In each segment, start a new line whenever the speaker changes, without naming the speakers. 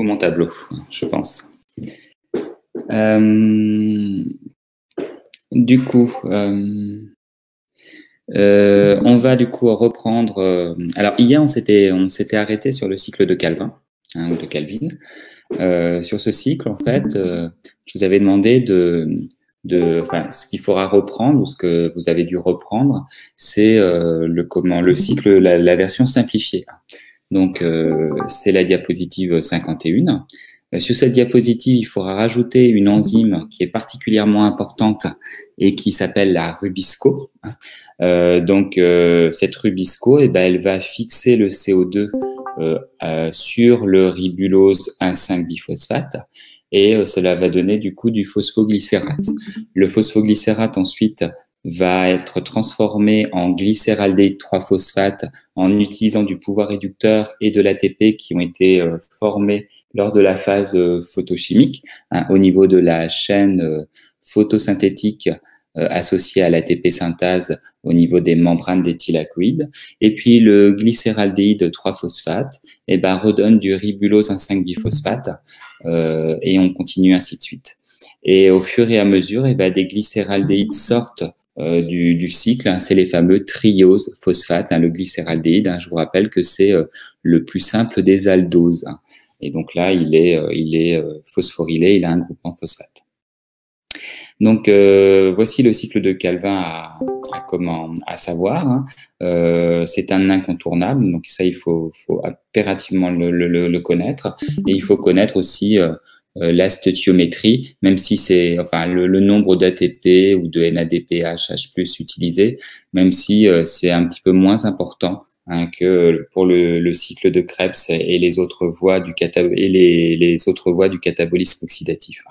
mon tableau, je pense. Du coup, on va du coup reprendre. Alors hier, on s'était arrêté sur le cycle de Calvin, ou de Calvin. Sur ce cycle, en fait, je vous avais demandé enfin, ce qu'il faudra reprendre ou ce que vous avez dû reprendre, c'est le cycle, la version simplifiée. Donc, c'est la diapositive 51. Sur cette diapositive, il faudra rajouter une enzyme qui est particulièrement importante et qui s'appelle la Rubisco. Cette Rubisco, elle va fixer le CO2 sur le ribulose 1,5-biphosphate et cela va donner du coup du phosphoglycérate. Le phosphoglycérate ensuite va être transformé en glycéraldéhyde 3-phosphate en utilisant du pouvoir réducteur et de l'ATP qui ont été formés lors de la phase photochimique au niveau de la chaîne photosynthétique associée à l'ATP synthase au niveau des membranes des thylakoïdes. Et puis le glycéraldéhyde 3-phosphate redonne du ribulose 1,5-biphosphate et on continue ainsi de suite. Et au fur et à mesure, des glycéraldéhydes sortent du cycle, c'est les fameux trioses phosphates, le glycéraldéhyde. Je vous rappelle que c'est le plus simple des aldoses. Et donc là, il est phosphorylé, il a un groupement phosphate. Donc voici le cycle de Calvin à savoir. C'est un incontournable, donc ça il faut impérativement le connaître. Et il faut connaître aussi la stoichiométrie, même si c'est le nombre d'ATP ou de NADPH H+ utilisé, même si c'est un petit peu moins important que pour le cycle de Krebs et les autres voies du catabolisme oxydatif.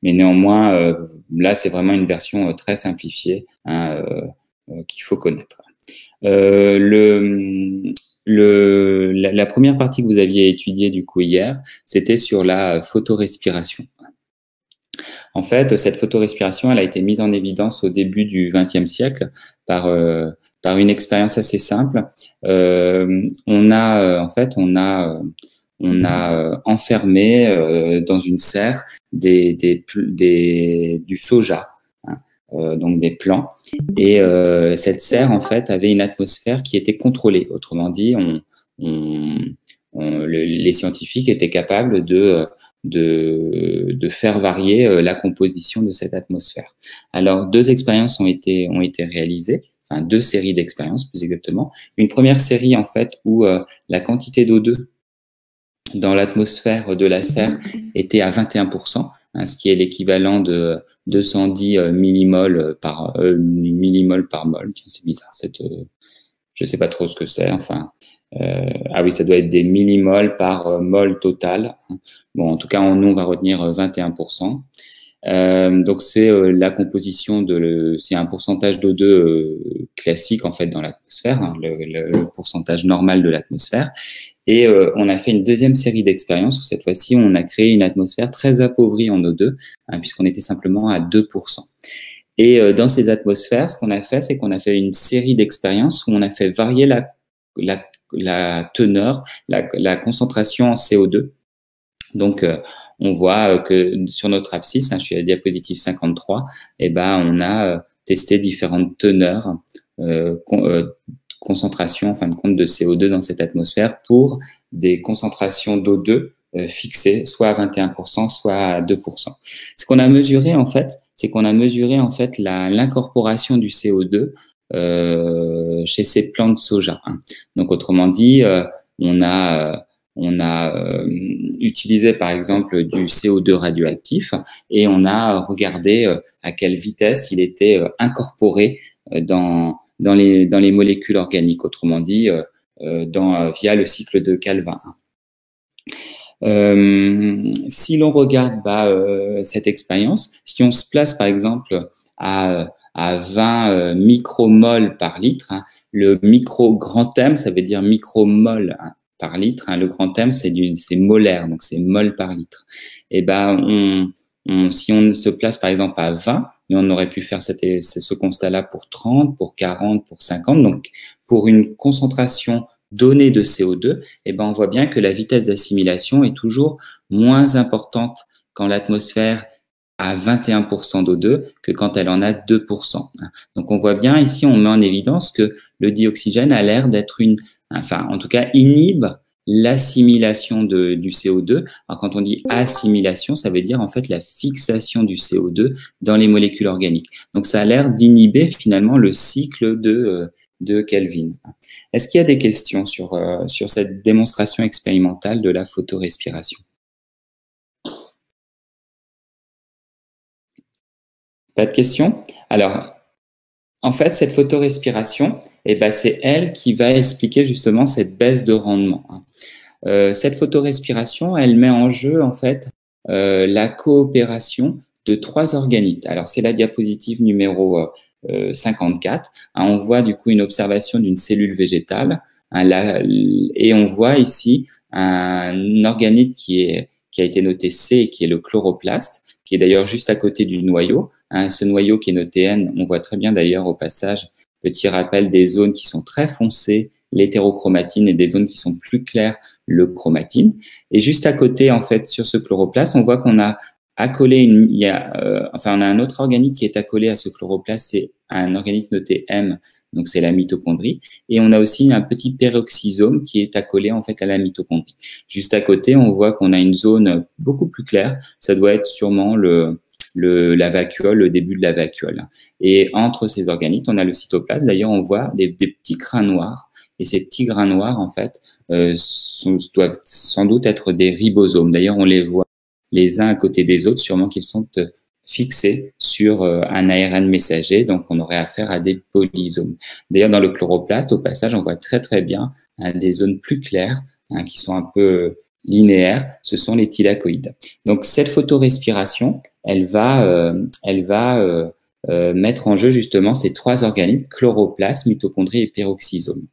Mais néanmoins, là c'est vraiment une version très simplifiée qu'il faut connaître. La première partie que vous aviez étudiée du coup hier, c'était sur la photorespiration. En fait, cette photorespiration, elle a été mise en évidence au début du XXe siècle par une expérience assez simple. On a enfermé dans une serre du soja, donc des plants, et cette serre en fait avait une atmosphère qui était contrôlée. Autrement dit, les scientifiques étaient capables de faire varier la composition de cette atmosphère. Alors, deux expériences ont été réalisées, deux séries d'expériences plus exactement. Une première série en fait où la quantité d'O2 dans l'atmosphère de la serre était à 21%, ce qui est l'équivalent de 210 millimoles par mol. C'est bizarre, je sais pas trop ce que c'est. Oui, ça doit être des millimoles par mol total. Bon, en tout cas, nous on va retenir 21%. Donc c'est la composition c'est un pourcentage d'O2 classique en fait dans l'atmosphère, le pourcentage normal de l'atmosphère. Et on a fait une deuxième série d'expériences où cette fois-ci on a créé une atmosphère très appauvrie en O2, puisqu'on était simplement à 2%. Et dans ces atmosphères, ce qu'on a fait, c'est qu'on a fait une série d'expériences où on a fait varier la teneur, la concentration en CO2. Donc on voit que sur notre abscisse, je suis à la diapositive 53, on a testé différentes teneurs, concentration en fin de compte de CO2 dans cette atmosphère pour des concentrations d'O2 fixées, soit à 21%, soit à 2%. Ce qu'on a mesuré en fait, c'est qu'on a mesuré en fait l'incorporation du CO2 chez ces plants de soja. Donc autrement dit, on a utilisé par exemple du CO2 radioactif et on a regardé à quelle vitesse il était incorporé dans les molécules organiques, autrement dit via le cycle de Calvin. Si l'on regarde cette expérience, si on se place par exemple à 20 micromoles par litre, le grand M, ça veut dire micromole par litre, le grand M c'est molaire, donc c'est mol par litre. Et si on se place par exemple à 20, mais on aurait pu faire ce constat-là pour 30, pour 40, pour 50. Donc, pour une concentration donnée de CO2, eh ben, on voit bien que la vitesse d'assimilation est toujours moins importante quand l'atmosphère a 21% d'O2 que quand elle en a 2%. Donc, on voit bien ici, on met en évidence que le dioxygène a l'air d'être enfin, en tout cas, inhibe l'assimilation du CO2. Alors, quand on dit assimilation, ça veut dire en fait la fixation du CO2 dans les molécules organiques. Donc, ça a l'air d'inhiber finalement le cycle de Kelvin. Est-ce qu'il y a des questions sur cette démonstration expérimentale de la photorespiration? Pas de questions? Alors, en fait, cette photorespiration, eh ben, c'est elle qui va expliquer justement cette baisse de rendement. Cette photorespiration, elle met en jeu en fait la coopération de 3 organites. Alors, c'est la diapositive numéro 54. On voit du coup une observation d'une cellule végétale et on voit ici un organite qui a été noté C et qui est le chloroplaste, qui est d'ailleurs juste à côté du noyau. Ce noyau qui est noté N, on voit très bien d'ailleurs au passage, petit rappel des zones qui sont très foncées, l'hétérochromatine, et des zones qui sont plus claires, le chromatine. Et juste à côté, en fait, sur ce chloroplaste, on voit qu'on a accolé on a un autre organite qui est accolé à ce chloroplaste, c'est un organite noté M, donc c'est la mitochondrie. Et on a aussi un petit peroxysome qui est accolé en fait à la mitochondrie. Juste à côté, on voit qu'on a une zone beaucoup plus claire. Ça doit être sûrement la vacuole, le début de la vacuole. Et entre ces organites, on a le cytoplasme. D'ailleurs, on voit des petits grains noirs. Et ces petits grains noirs, en fait, doivent sans doute être des ribosomes. D'ailleurs, on les voit les uns à côté des autres, sûrement qu'ils sont fixés sur un ARN messager, donc on aurait affaire à des polysomes. D'ailleurs, dans le chloroplaste, au passage, on voit très très bien des zones plus claires qui sont un peu linéaires, ce sont les thylakoïdes. Donc cette photorespiration, elle va mettre en jeu justement ces 3 organites, chloroplaste, mitochondrie et peroxysome.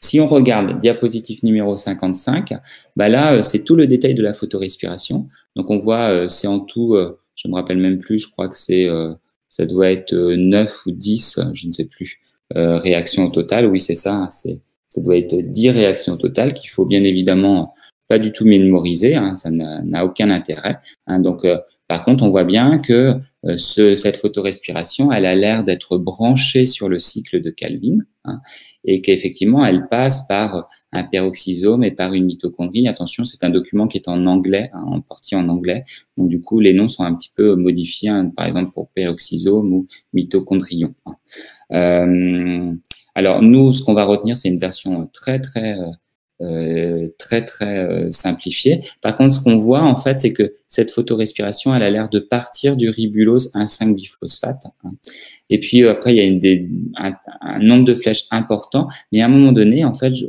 Si on regarde diapositive numéro 55, bah là, c'est tout le détail de la photorespiration. Donc, on voit, c'est en tout, je me rappelle même plus, je crois que ça doit être 9 ou 10, je ne sais plus, réactions au total. Oui, c'est ça, ça doit être 10 réactions au total qu'il faut bien évidemment pas du tout mémoriser, ça n'a aucun intérêt. Donc, par contre, on voit bien que cette photorespiration, elle a l'air d'être branchée sur le cycle de Kelvin, et qu'effectivement, elle passe par un peroxysome et par une mitochondrie. Attention, c'est un document qui est en anglais, en partie en anglais. Donc, du coup, les noms sont un petit peu modifiés, par exemple pour peroxysome ou mitochondrion. Alors, nous, ce qu'on va retenir, c'est une version très simplifiée. Par contre, ce qu'on voit, en fait, c'est que cette photorespiration, elle a l'air de partir du ribulose 1,5-biphosphate. Et puis après, il y a un nombre de flèches important. Mais à un moment donné, en fait, je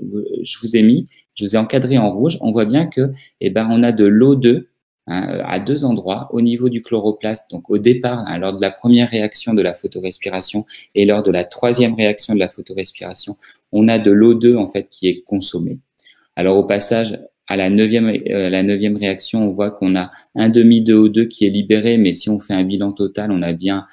vous ai encadré en rouge. On voit bien que, on a de l'O2 à 2 endroits, au niveau du chloroplaste. Donc au départ, lors de la première réaction de la photorespiration et lors de la 3e réaction de la photorespiration, on a de l'O2 en fait qui est consommé. Alors au passage, à la 9e réaction, on voit qu'on a un demi de O2 qui est libéré, mais si on fait un bilan total, on a bien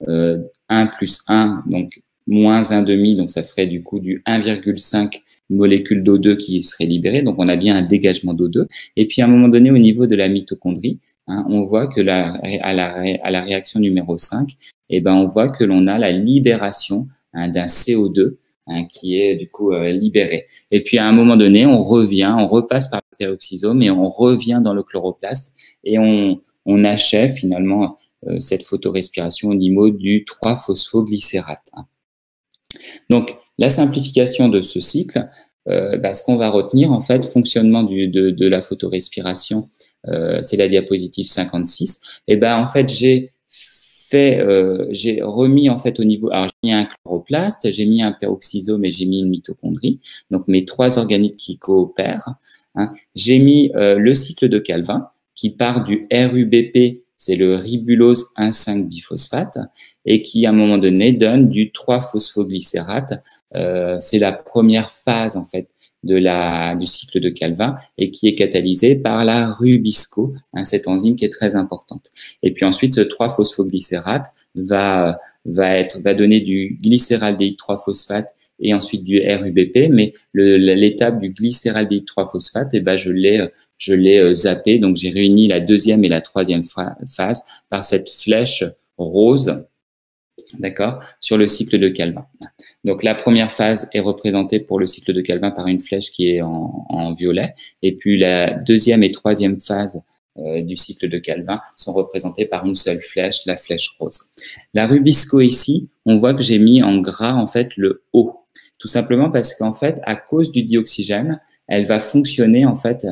1 plus 1, donc moins 1 demi, donc ça ferait du coup du 1,5 molécules d'O2 qui serait libérée, donc on a bien un dégagement d'O2. Et puis à un moment donné, au niveau de la mitochondrie, on voit que à la réaction numéro 5, on voit que l'on a la libération d'un CO2 qui est du coup libéré. Et puis à un moment donné, on repasse par le peroxysome et on revient dans le chloroplaste et on achève finalement cette photorespiration au niveau du 3-phosphoglycérate. Donc, la simplification de ce cycle, ce qu'on va retenir, en fait, fonctionnement de la photorespiration, c'est la diapositive 56. Et en fait, j'ai remis en fait au niveau, alors j'ai mis un chloroplaste, j'ai mis un peroxysome et j'ai mis une mitochondrie, donc mes 3 organites qui coopèrent. J'ai mis le cycle de Calvin qui part du RUBP, c'est le ribulose 1,5-biphosphate, et qui, à un moment donné, donne du 3-phosphoglycérate. C'est la première phase, en fait, du cycle de Calvin, et qui est catalysée par la rubisco, cette enzyme qui est très importante. Et puis ensuite, ce 3-phosphoglycérate va donner du glycéraldéhyde 3-phosphate et ensuite du RUBP, mais l'étape du glycéraldéhyde 3-phosphate, eh ben, je l'ai zappé. Donc, j'ai réuni la deuxième et la troisième phase par cette flèche rose, d'accord, sur le cycle de Calvin. Donc, la première phase est représentée pour le cycle de Calvin par une flèche qui est en violet, et puis la deuxième et troisième phase du cycle de Calvin sont représentées par une seule flèche, la flèche rose. La Rubisco ici, on voit que j'ai mis en gras en fait le O, tout simplement parce qu'en fait, à cause du dioxygène, elle va fonctionner en fait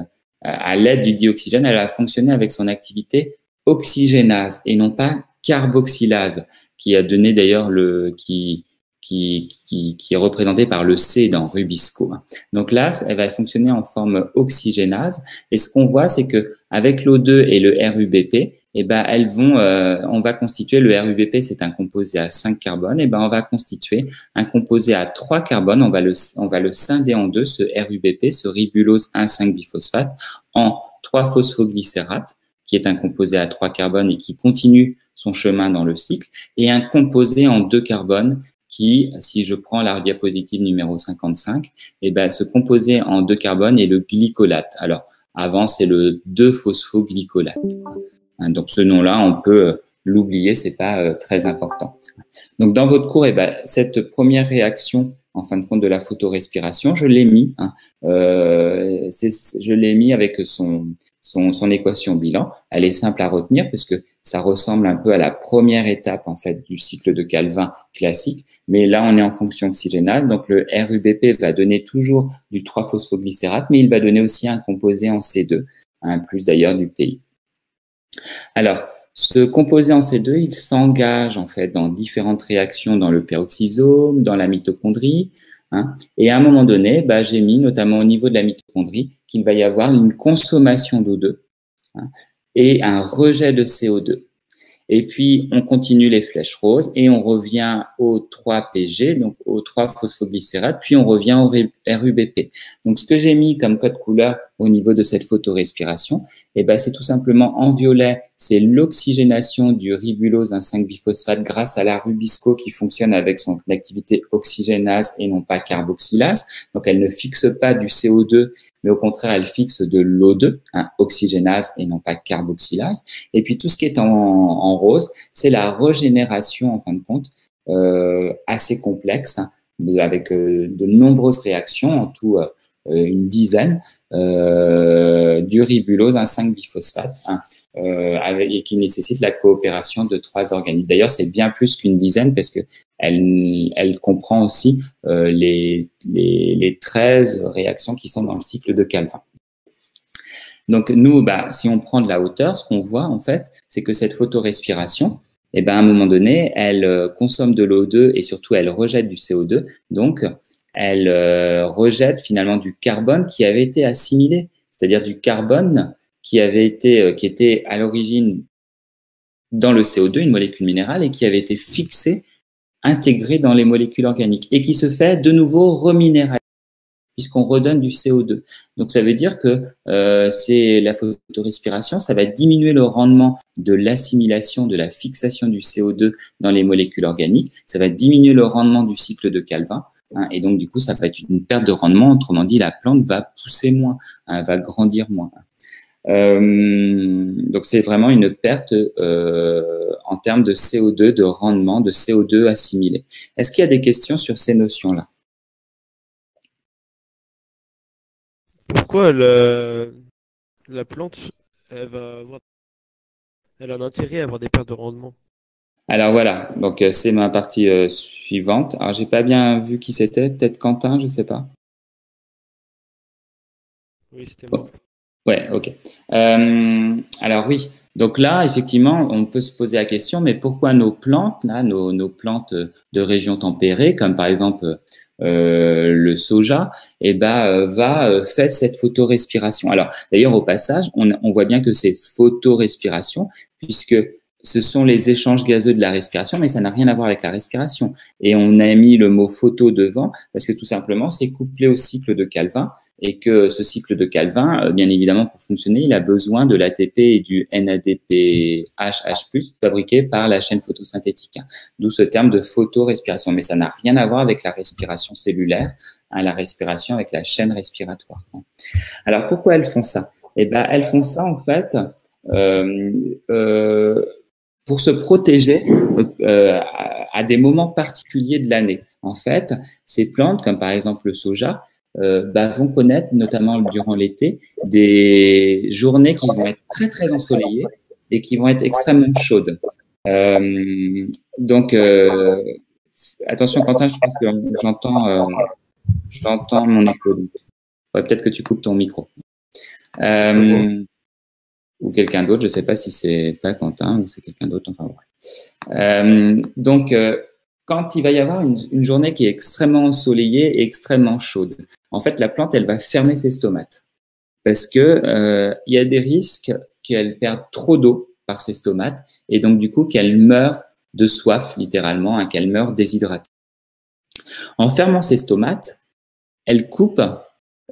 à l'aide du dioxygène, elle va fonctionner avec son activité oxygénase et non pas carboxylase, qui a donné d'ailleurs qui est représenté par le C dans Rubisco. Donc là, elle va fonctionner en forme oxygénase. Et ce qu'on voit, c'est que avec l'O2 et le RUBP, eh ben elles vont, on va constituer le RUBP, c'est un composé à 5 carbones. Eh ben on va constituer un composé à 3 carbones. On va le scinder en deux, ce RUBP, ce ribulose 1,5-biphosphate, en 3-phosphoglycérate, qui est un composé à 3 carbones et qui continue son chemin dans le cycle, et un composé en 2 carbones qui, si je prends la diapositive numéro 55, eh ben, ce composé en 2 carbones est le glycolate. Alors, avant, c'est le 2-phosphoglycolate. Donc, ce nom-là, on peut l'oublier, c'est pas très important. Donc, dans votre cours, eh ben, cette première réaction, en fin de compte, de la photorespiration, je l'ai mis, je l'ai mis avec son équation bilan. Elle est simple à retenir parce que ça ressemble un peu à la première étape en fait du cycle de Calvin classique, mais là on est en fonction oxygénase. Donc le RUBP va donner toujours du 3-phosphoglycérate, mais il va donner aussi un composé en C2, un plus d'ailleurs du PI. Alors, ce composé en C2, il s'engage en fait dans différentes réactions dans le peroxysome, dans la mitochondrie. Et à un moment donné, j'ai mis notamment au niveau de la mitochondrie qu'il va y avoir une consommation d'O2 et un rejet de CO2. Et puis, on continue les flèches roses et on revient au 3-PG, donc au 3-phosphoglycérate, puis on revient au RUBP. Donc, ce que j'ai mis comme code couleur au niveau de cette photorespiration, c'est tout simplement en violet, c'est l'oxygénation du ribulose 1,5-biphosphate grâce à la Rubisco qui fonctionne avec son activité oxygénase et non pas carboxylase. Donc, elle ne fixe pas du CO2, mais au contraire, elle fixe de l'O2, oxygénase et non pas carboxylase. Et puis, tout ce qui est en rose, c'est la régénération, en fin de compte, assez complexe, avec de nombreuses réactions, en tout une dizaine, du ribulose 1,5-biphosphate, et qui nécessite la coopération de 3 organites. D'ailleurs, c'est bien plus qu'une dizaine parce que elle comprend aussi les 13 réactions qui sont dans le cycle de Calvin. Donc, nous, si on prend de la hauteur, ce qu'on voit, en fait, c'est que cette photorespiration, à un moment donné, elle consomme de l'O2 et surtout, elle rejette du CO2. Donc, elle rejette finalement du carbone qui avait été assimilé, c'est-à-dire du carbone qui était à l'origine dans le CO2, une molécule minérale, et qui avait été fixé, intégré dans les molécules organiques, et qui se fait de nouveau reminéraliser, puisqu'on redonne du CO2. Donc, ça veut dire que c'est la photorespiration, ça va diminuer le rendement de l'assimilation, de la fixation du CO2 dans les molécules organiques, ça va diminuer le rendement du cycle de Calvin, et donc, du coup, ça va être une perte de rendement. Autrement dit, la plante va pousser moins, va grandir moins. Donc, c'est vraiment une perte en termes de CO2, de rendement, de CO2 assimilé. Est-ce qu'il y a des questions sur ces notions-là?
Pourquoi la plante, elle a un intérêt à avoir des pertes de rendement?
Alors voilà, donc c'est ma partie suivante. Alors j'ai pas bien vu qui c'était, peut-être Quentin, je sais pas.
Oui, c'était moi.
Ouais, ok. Alors oui, donc là, effectivement, on peut se poser la question, mais pourquoi nos plantes, là, nos plantes de région tempérée, comme par exemple le soja, fait cette photorespiration. Alors d'ailleurs, au passage, on voit bien que c'est photorespiration, puisque ce sont les échanges gazeux de la respiration, mais ça n'a rien à voir avec la respiration. Et on a mis le mot photo devant parce que tout simplement, c'est couplé au cycle de Calvin et que ce cycle de Calvin, bien évidemment, pour fonctionner, il a besoin de l'ATP et du NADPH+, fabriqués par la chaîne photosynthétique. D'où ce terme de photorespiration. Mais ça n'a rien à voir avec la respiration cellulaire, la respiration avec la chaîne respiratoire. Alors, pourquoi elles font ça? Eh ben, elles font ça, en fait, pour se protéger à des moments particuliers de l'année. En fait, ces plantes, comme par exemple le soja, vont connaître, notamment durant l'été, des journées qui vont être très, très ensoleillées et qui vont être extrêmement chaudes. Donc, attention, Quentin, je pense que j'entends mon écho. Il faudrait peut-être que tu coupes ton micro. Ou quelqu'un d'autre, je ne sais pas si c'est pas Quentin ou c'est quelqu'un d'autre, enfin ouais. Donc, quand il va y avoir une journée qui est extrêmement ensoleillée et extrêmement chaude, en fait, la plante, elle va fermer ses stomates parce que il y a des risques qu'elle perde trop d'eau par ses stomates et donc du coup qu'elle meure de soif, littéralement, qu'elle meure déshydratée. En fermant ses stomates, elle coupe,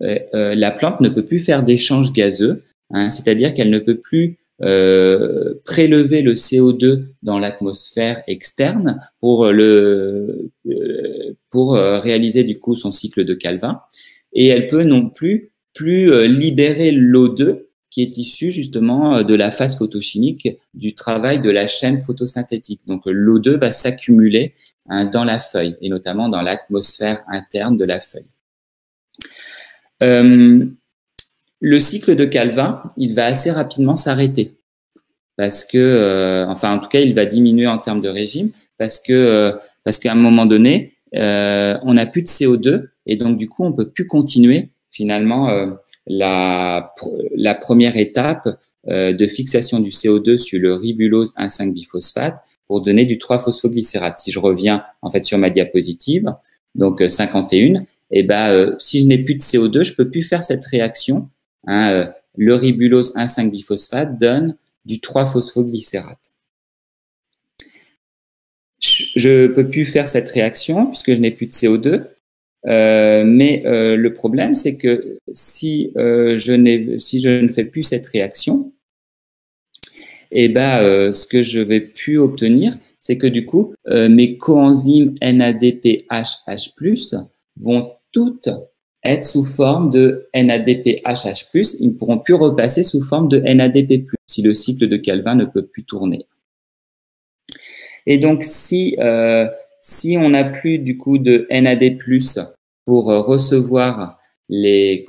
la plante ne peut plus faire d'échanges gazeux. C'est-à-dire qu'elle ne peut plus prélever le CO2 dans l'atmosphère externe pour réaliser du coup son cycle de Calvin, et elle peut non plus libérer l'O2 qui est issu justement de la phase photochimique du travail de la chaîne photosynthétique. Donc l'O2 va s'accumuler dans la feuille et notamment dans l'atmosphère interne de la feuille. Le cycle de Calvin, il va assez rapidement s'arrêter parce que, enfin, en tout cas, il va diminuer en termes de régime parce qu'à un moment donné, on n'a plus de CO2 et donc du coup, on peut plus continuer finalement la première étape de fixation du CO2 sur le ribulose 1,5-biphosphate pour donner du 3-phosphoglycérate. Si je reviens en fait sur ma diapositive, donc 51, et si je n'ai plus de CO2, je peux plus faire cette réaction. Le ribulose 1,5-biphosphate donne du 3-phosphoglycérate. Je peux plus faire cette réaction puisque je n'ai plus de CO2. Mais le problème, c'est que si je ne fais plus cette réaction, ce que je vais plus obtenir, c'est que du coup, mes coenzymes NADPH+, vont toutes être sous forme de NADPH+, ils ne pourront plus repasser sous forme de NADP+, si le cycle de Calvin ne peut plus tourner. Et donc, si on n'a plus du coup de NAD+, pour recevoir les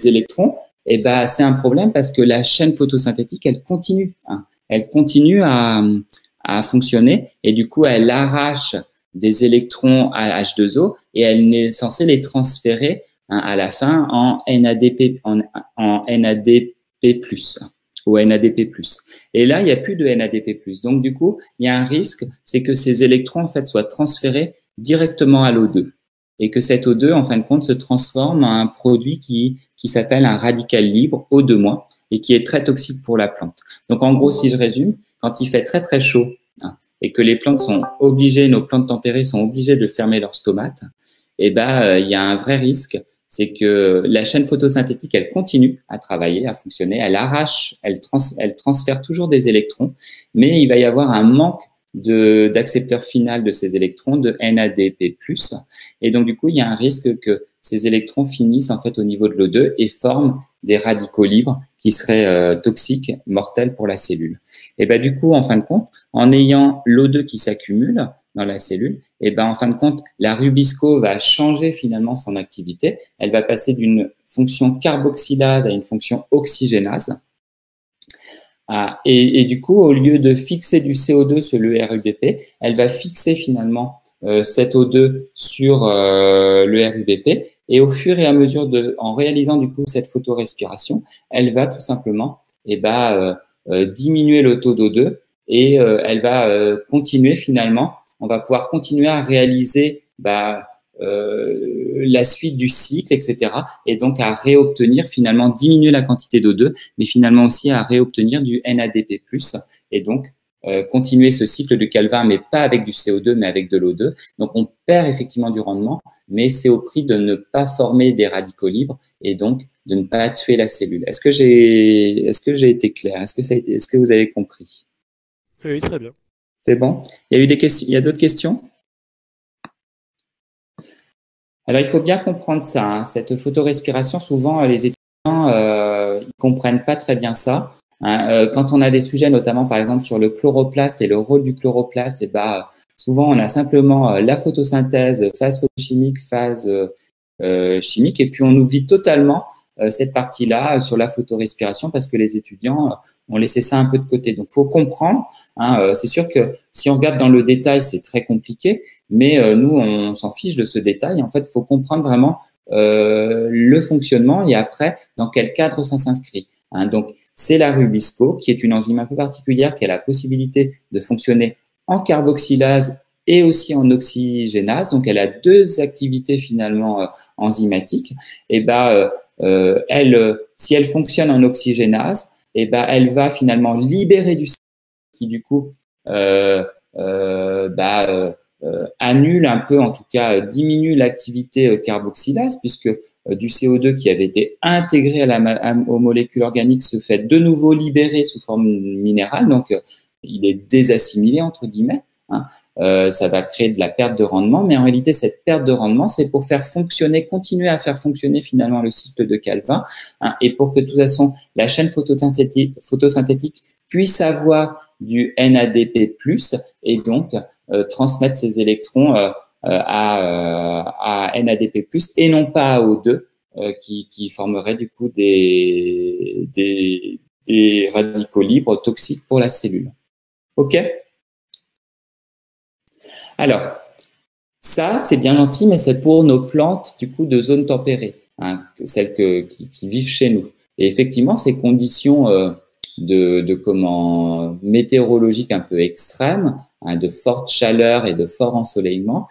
électrons, c'est un problème parce que la chaîne photosynthétique, elle continue. Elle continue à fonctionner et du coup, elle arrache des électrons à H2O et elle est censée les transférer à la fin en NADP+, ou NADP+. Et là, il n'y a plus de NADP+. Donc, du coup, il y a un risque, c'est que ces électrons, en fait, soient transférés directement à l'O2 et que cet O2, en fin de compte, se transforme en un produit qui s'appelle un radical libre, O2-, et qui est très toxique pour la plante. Donc, en gros, si je résume, quand il fait très, très chaud et que les plantes sont obligées, nos plantes tempérées sont obligées de fermer leurs stomates, il y a un vrai risque, c'est que la chaîne photosynthétique, elle continue à travailler, à fonctionner, elle arrache, elle transfère toujours des électrons, mais il va y avoir un manque d'accepteur final de ces électrons, de NADP+. Et donc, du coup, il y a un risque que ces électrons finissent en fait au niveau de l'O2 et forment des radicaux libres qui seraient toxiques, mortels pour la cellule. Et du coup, en fin de compte, en ayant l'O2 qui s'accumule dans la cellule, en fin de compte, la rubisco va changer finalement son activité. Elle va passer d'une fonction carboxylase à une fonction oxygénase. Et du coup, au lieu de fixer du CO2 sur le RUBP, elle va fixer finalement cet O2 sur le RUBP. Et au fur et à mesure en réalisant du coup cette photorespiration, elle va tout simplement diminuer le taux d'O2 et elle va continuer finalement. On va pouvoir continuer à réaliser la suite du cycle, etc. Et donc à réobtenir finalement, diminuer la quantité d'O2, mais finalement aussi à réobtenir du NADP+, et donc continuer ce cycle de Calvin, mais pas avec du CO2, mais avec de l'O2. Donc on perd effectivement du rendement, mais c'est au prix de ne pas former des radicaux libres et donc de ne pas tuer la cellule. Est-ce que j'ai été clair? Est-ce que vous avez compris?
Oui, très bien.
C'est bon? Il y a eu des questions, il y a d'autres questions? Alors, il faut bien comprendre ça, hein. Cette photorespiration, souvent, les étudiants, ils comprennent pas très bien ça, hein. Quand on a des sujets, notamment, par exemple, sur le chloroplaste et le rôle du chloroplaste, et bah, souvent, on a simplement la photosynthèse, phase photochimique, phase chimique, et puis on oublie totalement cette partie-là sur la photorespiration parce que les étudiants ont laissé ça un peu de côté. Donc, faut comprendre, hein, c'est sûr que si on regarde dans le détail, c'est très compliqué, mais nous, on s'en fiche de ce détail. En fait, il faut comprendre vraiment le fonctionnement et après, dans quel cadre ça s'inscrit. Hein, donc, c'est la Rubisco, qui est une enzyme un peu particulière qui a la possibilité de fonctionner en carboxylase et aussi en oxygénase. Donc, elle a deux activités finalement enzymatiques. Et si elle fonctionne en oxygénase, elle va finalement libérer du CO2 qui du coup annule un peu, en tout cas diminue l'activité carboxylase, puisque du CO2 qui avait été intégré aux molécules organiques se fait de nouveau libérer sous forme minérale, donc il est désassimilé entre guillemets. Hein. Ça va créer de la perte de rendement, mais en réalité, cette perte de rendement, c'est pour faire fonctionner, continuer à faire fonctionner finalement le cycle de Calvin, hein, et pour que de toute façon la chaîne photosyntétique puisse avoir du NADP+, et donc transmettre ces électrons à NADP+, et non pas à O2, qui formerait du coup des radicaux libres toxiques pour la cellule. OK ? Alors, ça, c'est bien gentil, mais c'est pour nos plantes du coup de zone tempérée, hein, celles qui vivent chez nous. Et effectivement, ces conditions météorologiques un peu extrêmes, hein, de forte chaleur et de fort ensoleillement,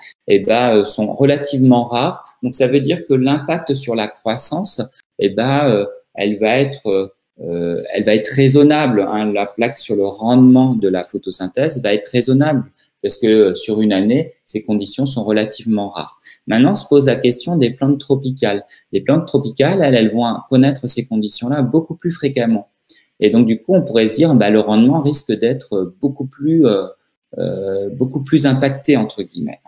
sont relativement rares. Donc, ça veut dire que l'impact sur la croissance, elle va être raisonnable. Hein. La plaque sur le rendement de la photosynthèse va être raisonnable, parce que sur une année, ces conditions sont relativement rares. Maintenant, se pose la question des plantes tropicales. Les plantes tropicales, elles vont connaître ces conditions-là beaucoup plus fréquemment. Et donc, du coup, on pourrait se dire, le rendement risque d'être beaucoup plus impacté, entre guillemets.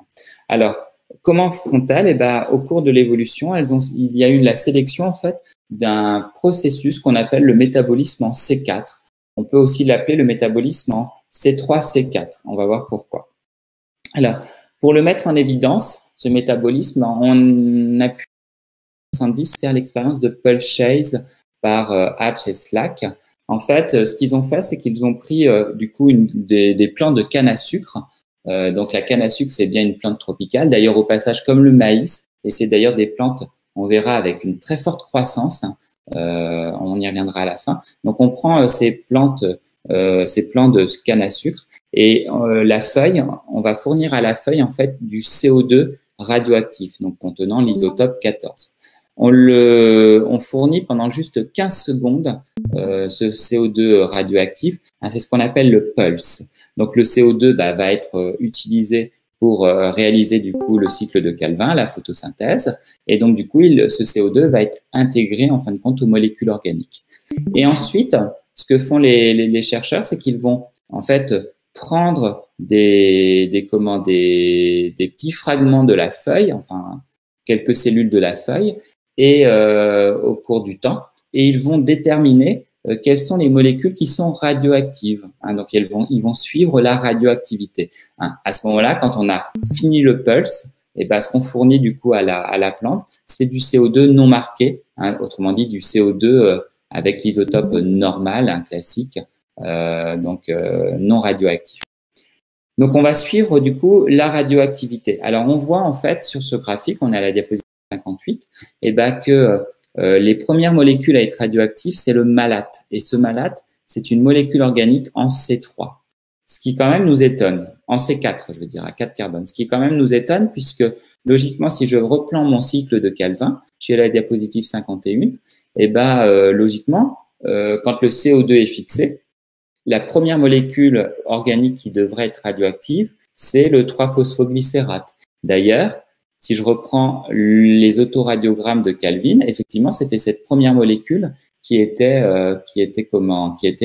Alors, comment font-elles? Au cours de l'évolution, il y a eu la sélection, en fait, d'un processus qu'on appelle le métabolisme en C4. On peut aussi l'appeler le métabolisme en C3-C4. On va voir pourquoi. Alors, pour le mettre en évidence, ce métabolisme, on a pu en 1970 faire l'expérience de Pulse Chase par Hatch et Slack. En fait, ce qu'ils ont fait, c'est qu'ils ont pris du coup des plants de canne à sucre. Donc la canne à sucre, c'est bien une plante tropicale, d'ailleurs au passage comme le maïs, et c'est d'ailleurs des plantes, on verra, avec une très forte croissance. On y reviendra à la fin. Donc on prend ces plants de canne à sucre et la feuille, on va fournir à la feuille en fait du CO2 radioactif, donc contenant l'isotope 14. On fournit pendant juste 15 secondes ce CO2 radioactif. Hein, c'est ce qu'on appelle le pulse. Donc le CO2 va être utilisé pour réaliser du coup le cycle de Calvin, la photosynthèse, et donc du coup ce CO2 va être intégré en fin de compte aux molécules organiques. Et ensuite, ce que font les chercheurs, c'est qu'ils vont en fait prendre des petits fragments de la feuille, enfin quelques cellules de la feuille, et au cours du temps, et ils vont déterminer quelles sont les molécules qui sont radioactives. Hein, donc, ils vont suivre la radioactivité. Hein. À ce moment-là, quand on a fini le pulse, ce qu'on fournit du coup à la plante, c'est du CO2 non marqué, hein, autrement dit du CO2 avec l'isotope normal, hein, classique, non radioactif. Donc, on va suivre du coup la radioactivité. Alors, on voit en fait sur ce graphique, on est à la diapositive 58, que les premières molécules à être radioactives, c'est le malate. Et ce malate, c'est une molécule organique en C3. Ce qui quand même nous étonne. en C4, je veux dire, à 4 carbones. Ce qui quand même nous étonne puisque, logiquement, si je reprends mon cycle de Calvin, chez la diapositive 51, et logiquement, quand le CO2 est fixé, la première molécule organique qui devrait être radioactive, c'est le 3-phosphoglycérate. D'ailleurs, si je reprends les autoradiogrammes de Calvin, effectivement, c'était cette première molécule qui était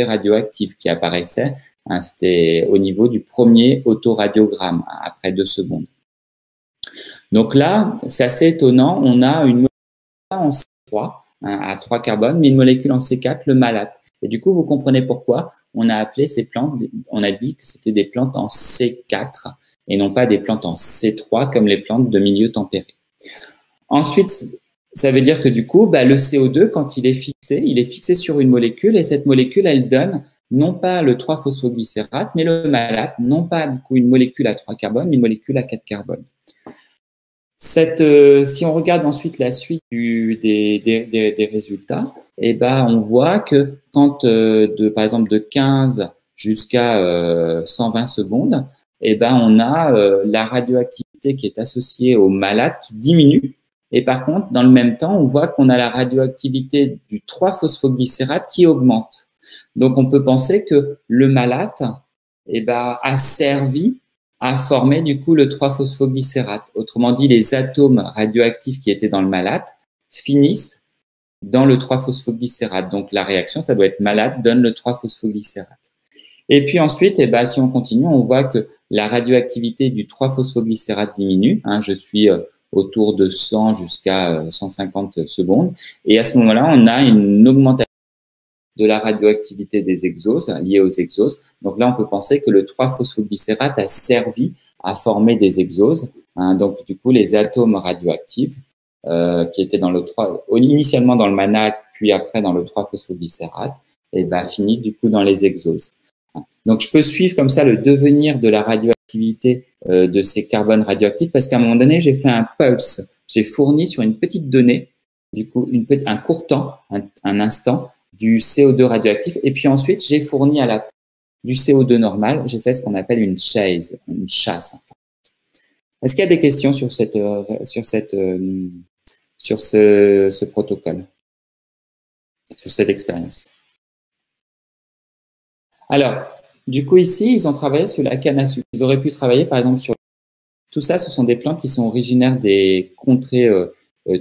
radioactive, qui apparaissait. Hein, c'était au niveau du premier autoradiogramme, après 2 secondes. Donc là, c'est assez étonnant. On a une molécule en C3, hein, à 3 carbones, mais une molécule en C4, le malate. Et du coup, vous comprenez pourquoi on a appelé ces plantes, on a dit que c'était des plantes en C4 et non pas des plantes en C3 comme les plantes de milieu tempéré. Ensuite, ça veut dire que du coup, le CO2, quand il est fixé sur une molécule et cette molécule, elle donne non pas le 3-phosphoglycérate, mais le malate, non pas du coup une molécule à 3 carbones, mais une molécule à 4 carbones. Si on regarde ensuite la suite des résultats, on voit que quand par exemple de 15 jusqu'à 120 secondes, on a la radioactivité qui est associée au malate qui diminue. Et par contre, dans le même temps, on voit qu'on a la radioactivité du 3-phosphoglycérate qui augmente. Donc, on peut penser que le malate a servi à former du coup le 3-phosphoglycérate. Autrement dit, les atomes radioactifs qui étaient dans le malate finissent dans le 3-phosphoglycérate. Donc la réaction, ça doit être malate donne le 3-phosphoglycérate. Et puis ensuite, si on continue, on voit que la radioactivité du 3-phosphoglycérate diminue. Hein, je suis autour de 100 jusqu'à 150 secondes. Et à ce moment-là, on a une augmentation de la radioactivité des exoses, liée aux exoses. Donc là, on peut penser que le 3-phosphoglycérate a servi à former des exoses. Hein, donc du coup, les atomes radioactifs qui étaient initialement dans le malate, puis après dans le 3-phosphoglycérate, finissent du coup dans les exoses. Donc je peux suivre comme ça le devenir de la radioactivité de ces carbones radioactifs parce qu'à un moment donné, j'ai fait un pulse. J'ai fourni sur une petite donnée, du coup un court temps, un instant, du CO2 radioactif. Et puis ensuite, j'ai fourni du CO2 normal. J'ai fait ce qu'on appelle une chasse. Est-ce qu'il y a des questions sur ce protocole, sur cette expérience? Alors, du coup, ici, ils ont travaillé sur la canne à sucre. Ils auraient pu travailler, par exemple, sur tout ça. Ce sont des plantes qui sont originaires des contrées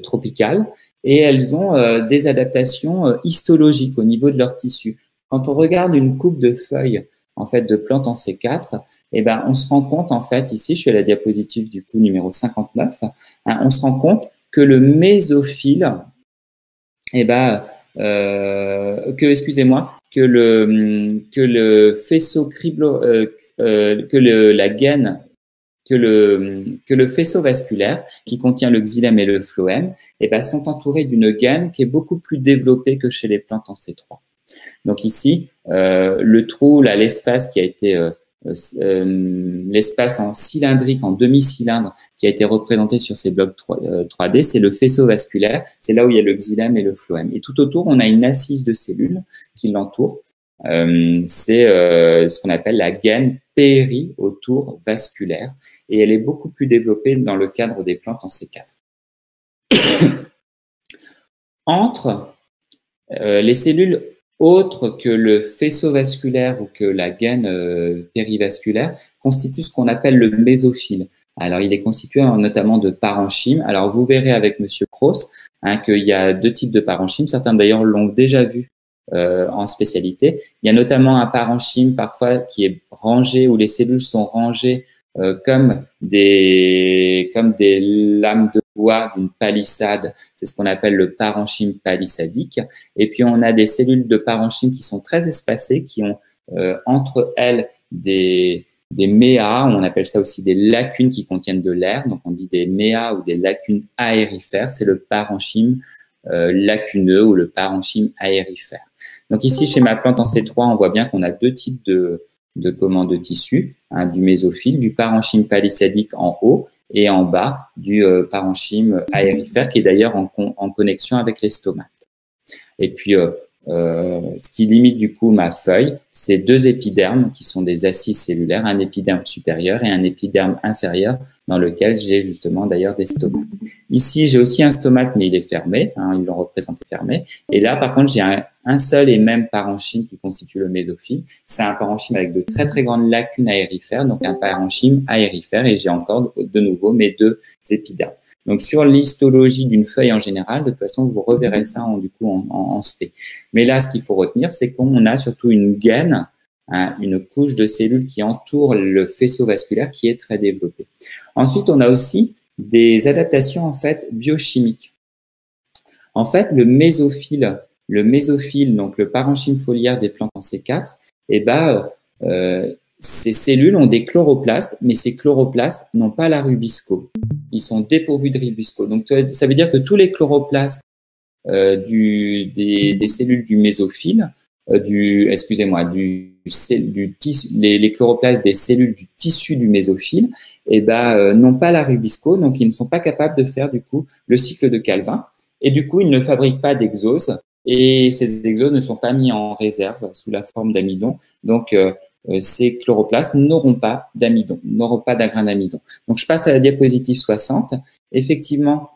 tropicales. Et elles ont des adaptations histologiques au niveau de leur tissu. Quand on regarde une coupe de feuilles en fait de plantes en C4, on se rend compte en fait ici, je suis à la diapositive du coup numéro 59, hein, on se rend compte que le mésophile, que le faisceau que le faisceau vasculaire qui contient le xylème et le phloème sont entourés d'une gaine qui est beaucoup plus développée que chez les plantes en C3. Donc ici, le trou, là, l'espace qui a été l'espace en cylindrique, en demi-cylindre qui a été représenté sur ces blocs 3D, c'est le faisceau vasculaire, c'est là où il y a le xylème et le phloème. Et tout autour, on a une assise de cellules qui l'entoure. C'est ce qu'on appelle la gaine péri-autour vasculaire et elle est beaucoup plus développée dans le cadre des plantes en C4. Entre les cellules autres que le faisceau vasculaire ou que la gaine périvasculaire constituent ce qu'on appelle le mésophile. Alors, il est constitué notamment de parenchyme. Alors, vous verrez avec Monsieur Krauss qu'il y a 2 types de parenchyme. Certains d'ailleurs l'ont déjà vu en spécialité. Il y a notamment un parenchyme parfois qui est rangé, où les cellules sont rangées comme des lames de bois d'une palissade. C'est ce qu'on appelle le parenchyme palissadique. Et puis, on a des cellules de parenchyme qui sont très espacées, qui ont entre elles des méas, on appelle ça aussi des lacunes qui contiennent de l'air. Donc, on dit des méas ou des lacunes aérifères. C'est le parenchyme lacuneux ou le parenchyme aérifère. Donc ici, chez ma plante en C3, on voit bien qu'on a 2 types de tissus, hein, du mésophile, du parenchyme palissadique en haut et en bas du parenchyme aérifère qui est d'ailleurs en connexion avec les stomates. Et puis ce qui limite du coup ma feuille, c'est deux épidermes qui sont des assises cellulaires, un épiderme supérieur et un épiderme inférieur dans lequel j'ai justement d'ailleurs des stomates. Ici, j'ai aussi un stomate, mais il est fermé, ils l'ont représenté fermé. Et là, par contre, j'ai un seul et même parenchyme qui constitue le mésophile. C'est un parenchyme avec de très très grandes lacunes aérifères, donc un parenchyme aérifère, et j'ai encore de nouveau mes deux épidermes. Donc sur l'histologie d'une feuille en général, de toute façon, vous reverrez ça en SP. Mais là, ce qu'il faut retenir, c'est qu'on a surtout une gaine, une couche de cellules qui entoure le faisceau vasculaire qui est très développée. Ensuite, on a aussi des adaptations en fait biochimiques. En fait, le mésophile, donc le parenchyme foliaire des plantes en C4, ces cellules ont des chloroplastes, mais ces chloroplastes n'ont pas la rubisco. Ils sont dépourvus de rubisco. Donc, ça veut dire que tous les chloroplastes des cellules du mésophile, les chloroplastes des cellules du tissu du mésophile, n'ont pas la rubisco, donc ils ne sont pas capables de faire du coup le cycle de Calvin, et du coup ils ne fabriquent pas d'exoses, et ces exoses ne sont pas mis en réserve sous la forme d'amidon, donc ces chloroplastes n'auront pas d'amidon, n'auront pas d'agrain d'amidon. Donc je passe à la diapositive 60. Effectivement,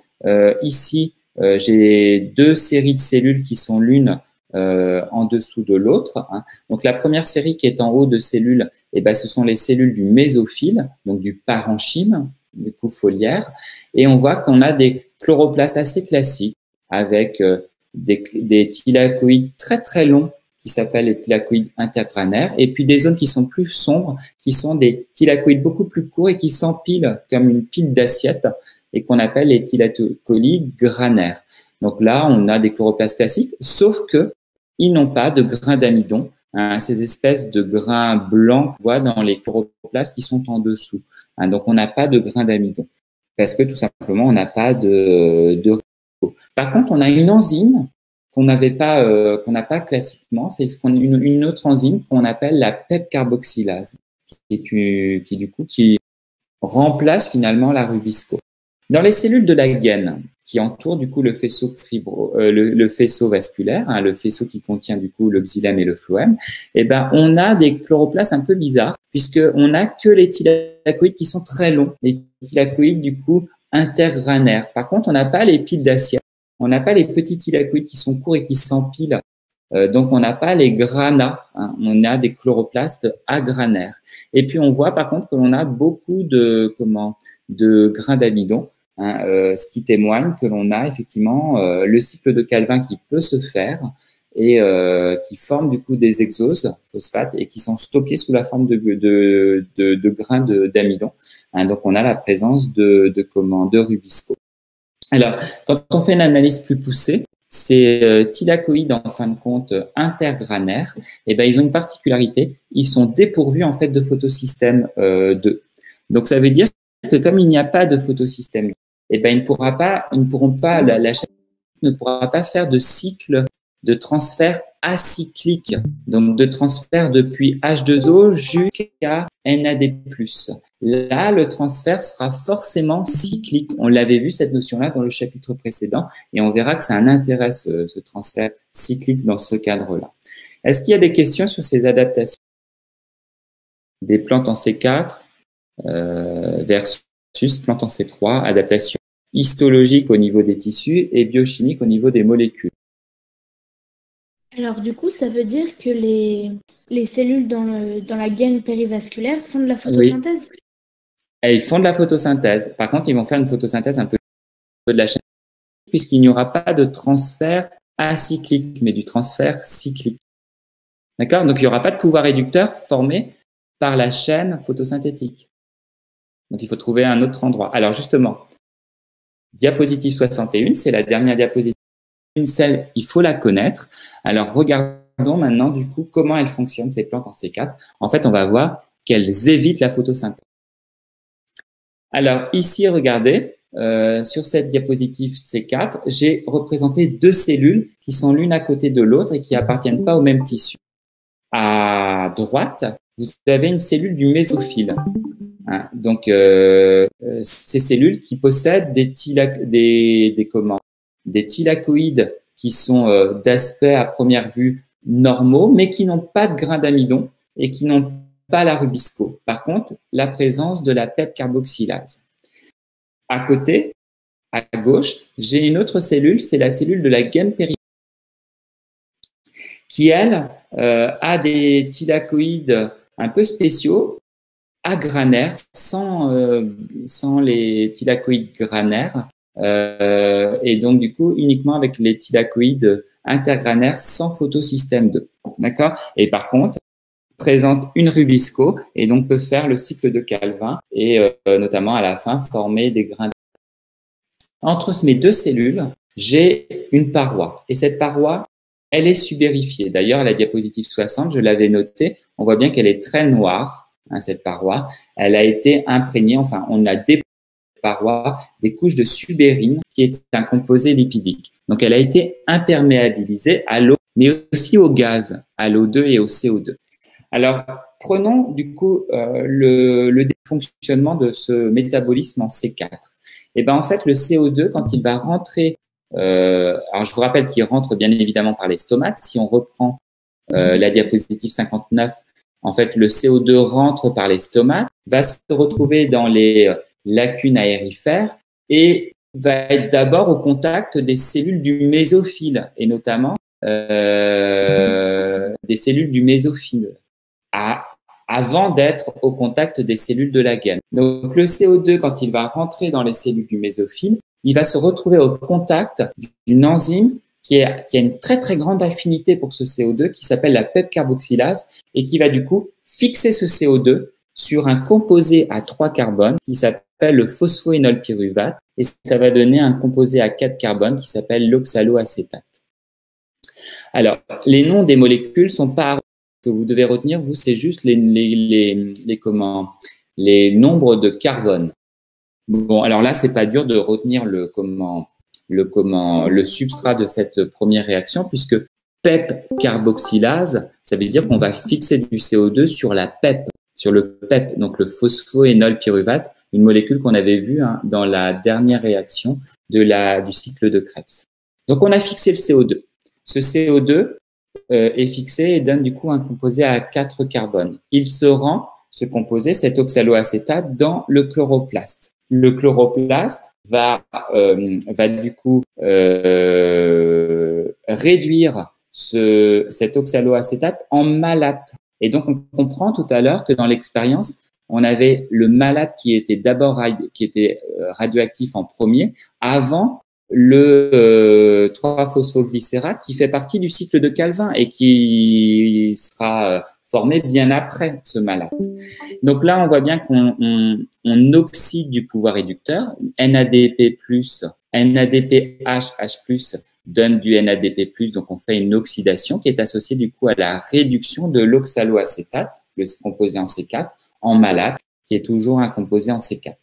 ici j'ai deux séries de cellules qui sont l'une en dessous de l'autre. Donc la première série qui est en haut de cellules, ce sont les cellules du mésophile, donc du parenchyme, du coup foliaire, et on voit qu'on a des chloroplastes assez classiques avec des thylakoïdes très très longs qui s'appellent les thylakoïdes intergranaires, et puis des zones qui sont plus sombres, qui sont des thylakoïdes beaucoup plus courts et qui s'empilent comme une pile d'assiettes et qu'on appelle les thylakoïdes granaires. Donc là, on a des chloroplastes classiques, sauf que ils n'ont pas de grains d'amidon, ces espèces de grains blancs qu'on voit dans les chloroplastes qui sont en dessous. Donc on n'a pas de grains d'amidon parce que tout simplement on n'a pas de ribosome. Par contre, on a une enzyme qu'on n'a pas classiquement, c'est une autre enzyme qu'on appelle la PEP carboxylase, qui remplace finalement la rubisco. Dans les cellules de la gaine qui entourent du coup le faisceau vasculaire, le faisceau qui contient du coup le xylème et le phloème, on a des chloroplastes un peu bizarres puisque on n'a que les thylakoïdes qui sont très longs, les thylakoïdes du coup intergranaires. Par contre, on n'a pas les piles d'assiette, on n'a pas les petits thylakoïdes qui sont courts et qui s'empilent. Donc, on n'a pas les granats, on a des chloroplastes agranaires. Et puis, on voit par contre que l'on a beaucoup de grains d'amidon, ce qui témoigne que l'on a effectivement le cycle de Calvin qui peut se faire et qui forme du coup des exoses phosphates et qui sont stockés sous la forme de grains d'amidon. Donc, on a la présence de rubisco. Alors, quand on fait une analyse plus poussée, ces thylakoïdes, en fin de compte, intergranaires, ils ont une particularité, ils sont dépourvus en fait de photosystème 2. Donc, ça veut dire que comme il n'y a pas de photosystème, la chaîne ne pourra pas faire de cycle de transfert acyclique, donc de transfert depuis H2O jusqu'à NAD+. Là, le transfert sera forcément cyclique. On l'avait vu cette notion-là dans le chapitre précédent et on verra que ça a un intérêt ce transfert cyclique dans ce cadre-là. Est-ce qu'il y a des questions sur ces adaptations des plantes en C4 versus plantes en C3, adaptation histologique au niveau des tissus et biochimique au niveau des molécules?
Alors du coup, ça veut dire que les cellules dans la gaine périvasculaire font de la photosynthèse?
Oui. Et ils font de la photosynthèse. Par contre, ils vont faire une photosynthèse un peu de la chaîne puisqu'il n'y aura pas de transfert acyclique, mais du transfert cyclique. D'accord? Donc, il n'y aura pas de pouvoir réducteur formé par la chaîne photosynthétique. Donc, il faut trouver un autre endroit. Alors, justement, diapositive 61, c'est la dernière diapositive. Celle, il faut la connaître. Alors, regardons maintenant, du coup, comment elles fonctionnent, ces plantes en C4. En fait, on va voir qu'elles évitent la photosynthèse. Alors, ici, regardez, sur cette diapositive C4, j'ai représenté deux cellules qui sont l'une à côté de l'autre et qui appartiennent pas au même tissu. À droite, vous avez une cellule du mésophile. Donc, ces cellules qui possèdent des thylakoïdes qui sont d'aspect à première vue normaux, mais qui n'ont pas de grains d'amidon et qui n'ont pas la rubisco. Par contre, la présence de la PEP carboxylase. À côté, à gauche, j'ai une autre cellule, c'est la cellule de la gaine périphérique, qui, elle, a des thylakoïdes un peu spéciaux, agranaires, sans les thylakoïdes granaires, et donc du coup uniquement avec les thylakoïdes intergranaires sans photosystème 2. D'accord? Et par contre, présente une rubisco et donc peut faire le cycle de Calvin et notamment à la fin former des grains. Entre mes deux cellules, j'ai une paroi et cette paroi, elle est subérifiée. D'ailleurs, la diapositive 60, je l'avais notée, on voit bien qu'elle est très noire, hein, cette paroi. Elle a été imprégnée, enfin, on a déposé cette paroi des couches de subérine, qui est un composé lipidique. Donc, elle a été imperméabilisée à l'eau, mais aussi au gaz, à l'O2 et au CO2. Alors, prenons du coup le fonctionnement de ce métabolisme en C4. Et ben en fait, le CO2, quand il va rentrer, alors je vous rappelle qu'il rentre bien évidemment par les stomates. Si on reprend la diapositive 59, en fait, le CO2 rentre par les stomates, va se retrouver dans les lacunes aérifères et va être d'abord au contact des cellules du mésophile et notamment des cellules du mésophile avant d'être au contact des cellules de la gaine. Donc, le CO2, quand il va rentrer dans les cellules du mésophile, il va se retrouver au contact d'une enzyme qui a une très, très grande affinité pour ce CO2 qui s'appelle la PEP carboxylase et qui va du coup fixer ce CO2 sur un composé à 3 carbones qui s'appelle le phosphoénolpyruvate et ça va donner un composé à 4 carbones qui s'appelle l'oxaloacétate. Alors, les noms des molécules sont pas que vous devez retenir, vous, c'est juste les nombres de carbone. Bon, alors là, c'est pas dur de retenir le substrat de cette première réaction, puisque PEP carboxylase, ça veut dire qu'on va fixer du CO2 sur la PEP, sur le PEP, donc le phosphoénolpyruvate, une molécule qu'on avait vue dans la dernière réaction du cycle de Krebs. Donc, on a fixé le CO2. Ce CO2 est fixé et donne du coup un composé à 4 carbones. Il se rend, ce composé, cet oxaloacétate, dans le chloroplaste. Le chloroplaste va du coup réduire cet oxaloacétate en malate. Et donc, on comprend tout à l'heure que dans l'expérience, on avait le malate qui était radioactif en premier, avant le 3-phosphoglycérate qui fait partie du cycle de Calvin et qui sera formé bien après ce malate. Donc là, on voit bien qu'on oxyde du pouvoir réducteur. NADP+, NADPH+, donne du NADP+, donc on fait une oxydation qui est associée du coup à la réduction de l'oxaloacétate, le composé en C4, en malate, qui est toujours un composé en C4.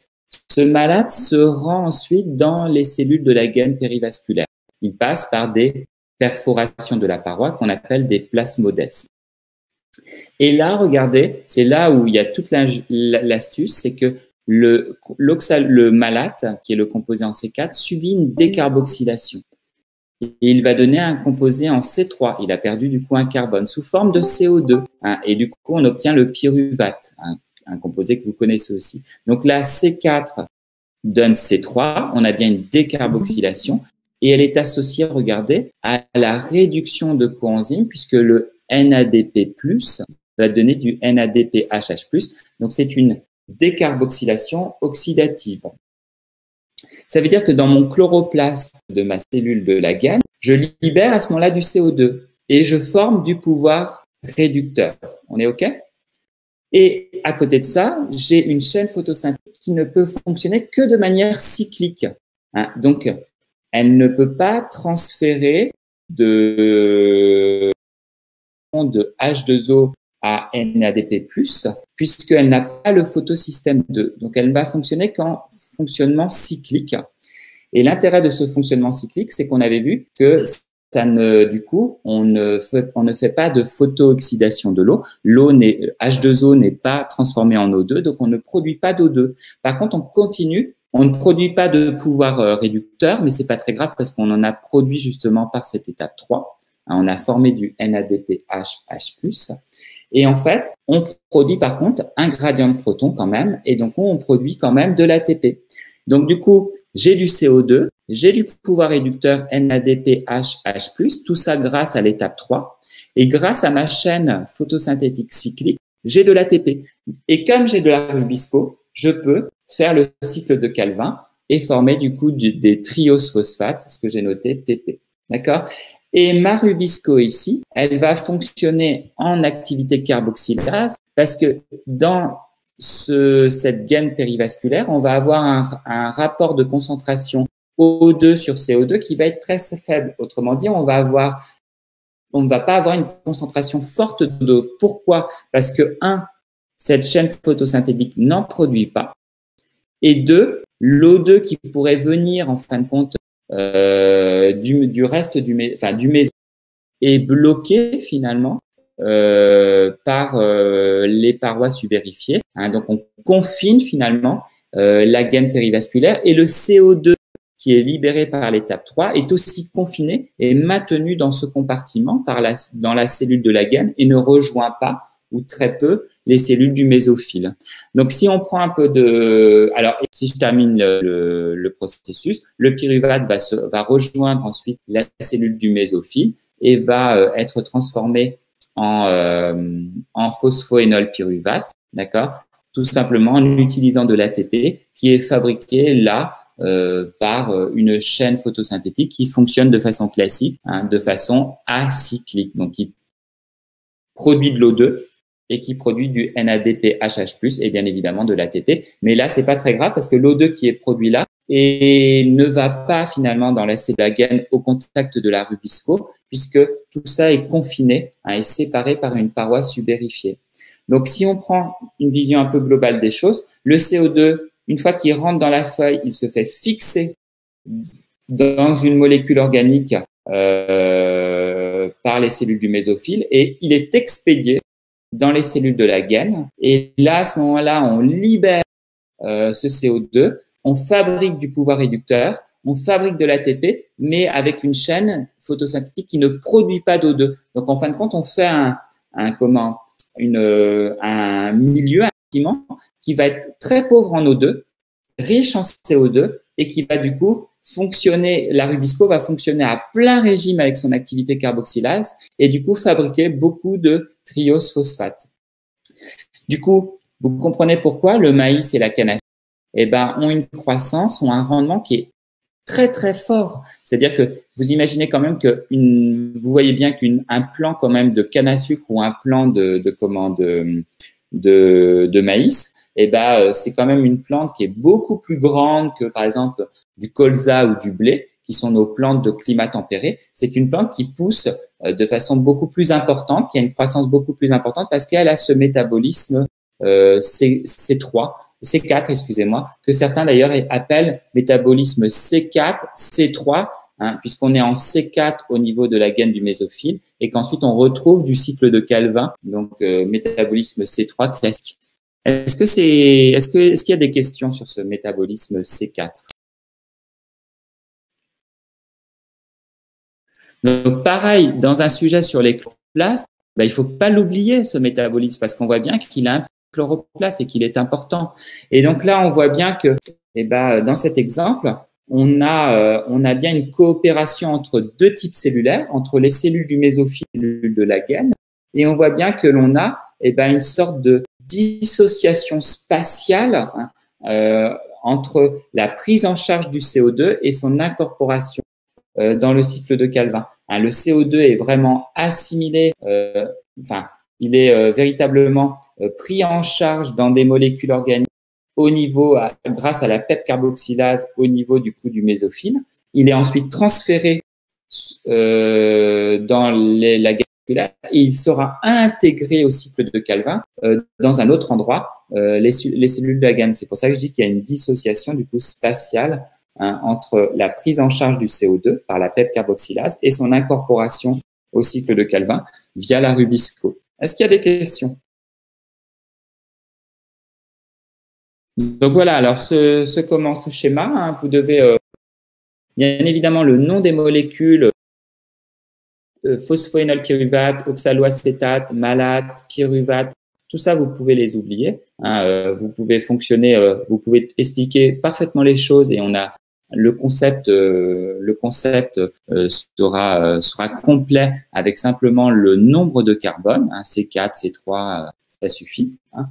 Ce malate se rend ensuite dans les cellules de la gaine périvasculaire. Il passe par des perforations de la paroi qu'on appelle des plasmodèses. Et là, regardez, c'est là où il y a toute l'astuce, c'est que le malate, qui est le composé en C4, subit une décarboxylation. Et il va donner un composé en C3. Il a perdu du coup un carbone sous forme de CO2. Et du coup, on obtient le pyruvate, un composé que vous connaissez aussi. Donc là, C4 donne C3, on a bien une décarboxylation et elle est associée, regardez, à la réduction de coenzymes puisque le NADP+, va donner du NADPHH+. Donc c'est une décarboxylation oxydative. Ça veut dire que dans mon chloroplaste de ma cellule de la gaine, je libère à ce moment-là du CO2 et je forme du pouvoir réducteur. On est OK ? Et à côté de ça, j'ai une chaîne photosynthétique qui ne peut fonctionner que de manière cyclique. Donc, elle ne peut pas transférer de H2O à NADP+, puisqu'elle n'a pas le photosystème 2. Donc, elle ne va fonctionner qu'en fonctionnement cyclique. Et l'intérêt de ce fonctionnement cyclique, c'est qu'on avait vu que du coup, on ne fait pas de photooxydation de l'eau. H2O n'est pas transformé en O2, donc on ne produit pas d'O2. Par contre, on continue On ne produit pas de pouvoir réducteur, mais c'est pas très grave parce qu'on en a produit justement par cette étape 3. On a formé du NADPH+. Et en fait, on produit par contre un gradient de protons quand même, et donc on produit quand même de l'ATP. Donc du coup, j'ai du CO2, j'ai du pouvoir réducteur NADPH+, tout ça grâce à l'étape 3. Et grâce à ma chaîne photosynthétique cyclique, j'ai de l'ATP. Et comme j'ai de la Rubisco, je peux faire le cycle de Calvin et former du coup des trioses phosphates, ce que j'ai noté TP. D'accord? Et ma Rubisco ici, elle va fonctionner en activité carboxylase parce que dans cette gaine périvasculaire, on va avoir un rapport de concentration O2 sur CO2 qui va être très faible. Autrement dit, on ne va pas avoir une concentration forte d'eau. Pourquoi? Parce que, cette chaîne photosynthétique n'en produit pas. Et deux, l'O2 qui pourrait venir, en fin de compte, du reste du méso est bloqué finalement par les parois subérifiées. Donc, on confine finalement la gaine périvasculaire et le CO2 qui est libéré par l'étape 3 est aussi confiné et maintenu dans ce compartiment dans la cellule de la gaine et ne rejoint pas ou très peu les cellules du mésophile. Donc, si on prend un peu alors, si je termine le processus, le pyruvate va rejoindre ensuite la cellule du mésophile et va être transformé en phosphoénol pyruvate, d'accord? Tout simplement en utilisant de l'ATP qui est fabriqué là par une chaîne photosynthétique qui fonctionne de façon classique, de façon acyclique. Donc, qui produit de l'O2 et qui produit du NADPH+, et bien évidemment de l'ATP. Mais là, c'est pas très grave parce que l'O2 qui est produit là et ne va pas finalement dans la gaine au contact de la Rubisco puisque tout ça est confiné et séparé par une paroi subérifiée. Donc, si on prend une vision un peu globale des choses, le CO2, une fois qu'il rentre dans la feuille, il se fait fixer dans une molécule organique par les cellules du mésophile et il est expédié dans les cellules de la gaine. Et là, à ce moment-là, on libère ce CO2, on fabrique du pouvoir réducteur, on fabrique de l'ATP, mais avec une chaîne photosynthétique qui ne produit pas d'O2. Donc, en fin de compte, on fait un milieu, un ciment qui va être très pauvre en O2, riche en CO2 et qui va du coup fonctionner, la Rubisco va fonctionner à plein régime avec son activité carboxylase et du coup fabriquer beaucoup de trioses phosphates. Du coup, vous comprenez pourquoi le maïs et la canne à sucre ont une croissance, ont un rendement qui est très très fort. C'est-à-dire que vous imaginez quand même que vous voyez bien qu'un plant quand même de canne à sucre ou un plant de maïs, c'est quand même une plante qui est beaucoup plus grande que par exemple du colza ou du blé, qui sont nos plantes de climat tempéré. C'est une plante qui pousse de façon beaucoup plus importante, qui a une croissance beaucoup plus importante parce qu'elle a ce métabolisme C4, excusez-moi, que certains d'ailleurs appellent métabolisme C4, C3, puisqu'on est en C4 au niveau de la gaine du mésophile et qu'ensuite on retrouve du cycle de Calvin, donc métabolisme C3 classique. Est-ce qu'il y a des questions sur ce métabolisme C4? Donc, pareil, dans un sujet sur les chloroplastes, il ne faut pas l'oublier, ce métabolisme, parce qu'on voit bien qu'il a un chloroplaste et qu'il est important. Et donc là, on voit bien que, dans cet exemple, on a bien une coopération entre deux types cellulaires, entre les cellules du mésophile et les cellules de la gaine. Et on voit bien que l'on a une sorte de dissociation spatiale entre la prise en charge du CO2 et son incorporation dans le cycle de Calvin. Le CO2 est vraiment assimilé, il est véritablement pris en charge dans des molécules organiques au niveau, grâce à la PEP carboxylase au niveau du coup du mésophile. Il est ensuite transféré dans la gaine et il sera intégré au cycle de Calvin dans un autre endroit, les cellules de la gaine. C'est pour ça que je dis qu'il y a une dissociation du coup spatiale entre la prise en charge du CO2 par la PEP carboxylase et son incorporation au cycle de Calvin via la Rubisco. Est-ce qu'il y a des questions? Donc voilà, alors ce comment ce schéma, hein, vous devez bien évidemment le nom des molécules, phosphoénol pyruvate, oxaloacétate, malate, pyruvate, tout ça vous pouvez les oublier. Hein, vous pouvez fonctionner, vous pouvez expliquer parfaitement les choses et on a le concept sera complet avec simplement le nombre de carbone, hein, C4, C3, ça suffit. Hein.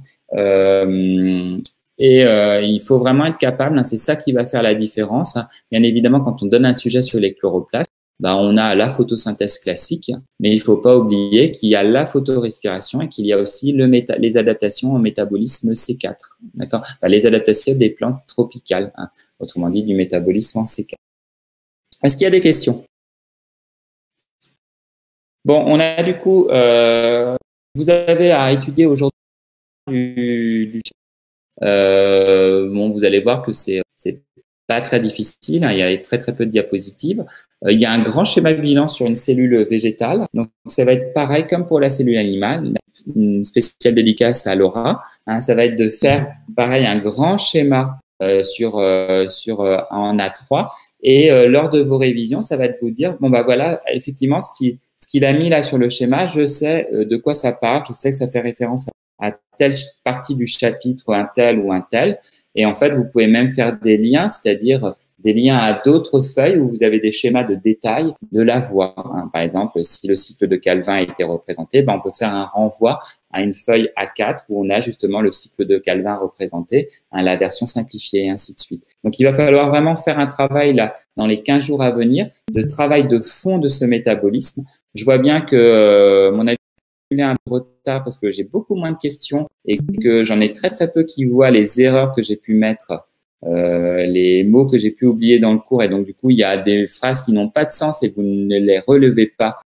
Il faut vraiment être capable, hein, c'est ça qui va faire la différence. Hein. Bien évidemment, quand on donne un sujet sur les chloroplastes, on a la photosynthèse classique, mais il faut pas oublier qu'il y a la photorespiration et qu'il y a aussi les adaptations au métabolisme C4. D'accord, les adaptations des plantes tropicales, hein, autrement dit du métabolisme en C4. Est-ce qu'il y a des questions? Bon, on a du coup, vous avez à étudier aujourd'hui bon, vous allez voir que c'est pas très difficile, hein, il y a très très peu de diapositives. Il y a un grand schéma bilan sur une cellule végétale. Donc, ça va être pareil comme pour la cellule animale. Une spéciale dédicace à Laura. Hein, ça va être de faire pareil un grand schéma en A3. Et lors de vos révisions, ça va être vous dire, bon, voilà, effectivement, ce qu'il a mis là sur le schéma, je sais de quoi ça parle, je sais que ça fait référence à telle partie du chapitre, un tel ou un tel. Et en fait, vous pouvez même faire des liens, c'est-à-dire des liens à d'autres feuilles où vous avez des schémas de détail de la voie. Hein. Par exemple, si le cycle de Calvin a été représenté, on peut faire un renvoi à une feuille A4 où on a justement le cycle de Calvin représenté, hein, la version simplifiée et ainsi de suite. Donc, il va falloir vraiment faire un travail là dans les 15 jours à venir de travail de fond de ce métabolisme. Je vois bien que mon avis un peu de retard parce que j'ai beaucoup moins de questions et que j'en ai très très peu qui voient les erreurs que j'ai pu mettre, les mots que j'ai pu oublier dans le cours et donc du coup il y a des phrases qui n'ont pas de sens et vous ne les relevez pas